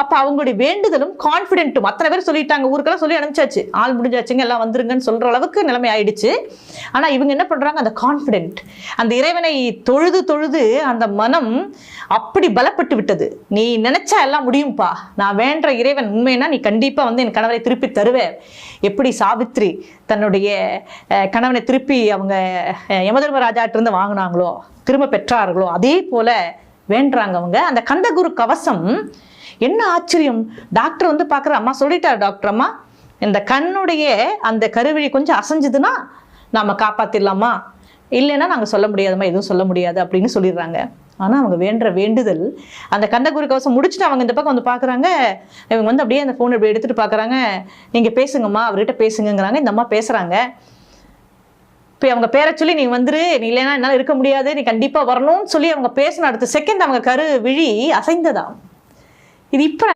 அப்போ அவங்களுடைய வேண்டுதலும் கான்ஃபிடென்ட்டும் அத்தனை பேர் சொல்லிட்டாங்க, ஊருக்கெல்லாம் சொல்லி அனுப்பிச்சாச்சு, ஆள் முடிஞ்சாச்சுங்க எல்லாம் வந்துருங்கன்னு சொல்கிற அளவுக்கு நிலைமை ஆயிடுச்சு. ஆனால் இவங்க என்ன பண்ணுறாங்க, அந்த கான்ஃபிடென்ட், அந்த இறைவனை தொழுது தொழுது அந்த மனம் அப்படி பலப்பட்டு விட்டது. நீ நினைச்சா எல்லாம் முடியும்பா, நான் வேண்ட இறைவன் உண்மைனா நீ கண்டிப்பாக வந்து என் கணவரை திருப்பி தருவேன். எப்படி சாவித்ரி தன்னுடைய கணவனை திருப்பி அவங்க யமதர்மராஜாட்டிருந்து வாங்கினாங்களோ, திரும்ப பெற்றார்களோ, அதே போல வேண்டுறாங்க அவங்க. அந்த கந்தகுரு கவசம் என்ன ஆச்சரியம், டாக்டர் வந்து பார்க்குற, அம்மா சொல்லிட்டார் டாக்டர், அம்மா இந்த கண்ணுடைய அந்த கருவிழி கொஞ்சம் அசைஞ்சுதுன்னா நாம் காப்பாற்றிடலாமா, இல்லைன்னா நாங்கள் சொல்ல முடியாதம்மா, எதுவும் சொல்ல முடியாது அப்படின்னு சொல்லிடுறாங்க. ஆனால் அவங்க வேண்டுற வேண்டுதல், அந்த கந்தகுரு கவசம் முடிச்சுட்டு அவங்க இந்த பக்கம் வந்து பார்க்குறாங்க. இவங்க வந்து அப்படியே அந்த ஃபோனை இப்படி எடுத்துகிட்டு பார்க்குறாங்க. நீங்கள் பேசுங்கம்மா, அவர்கிட்ட பேசுங்கிறாங்க. இந்த அம்மா பேசுகிறாங்க. இப்போ அவங்க பேரை சொல்லி நீ வந்துரு, நீ இல்லைன்னா என்னால் இருக்க முடியாது, நீ கண்டிப்பாக வரணும்னு சொல்லி அவங்க பேசின அடுத்த செகண்ட் அவங்க கரு விழி அசைந்ததா. இது இப்போ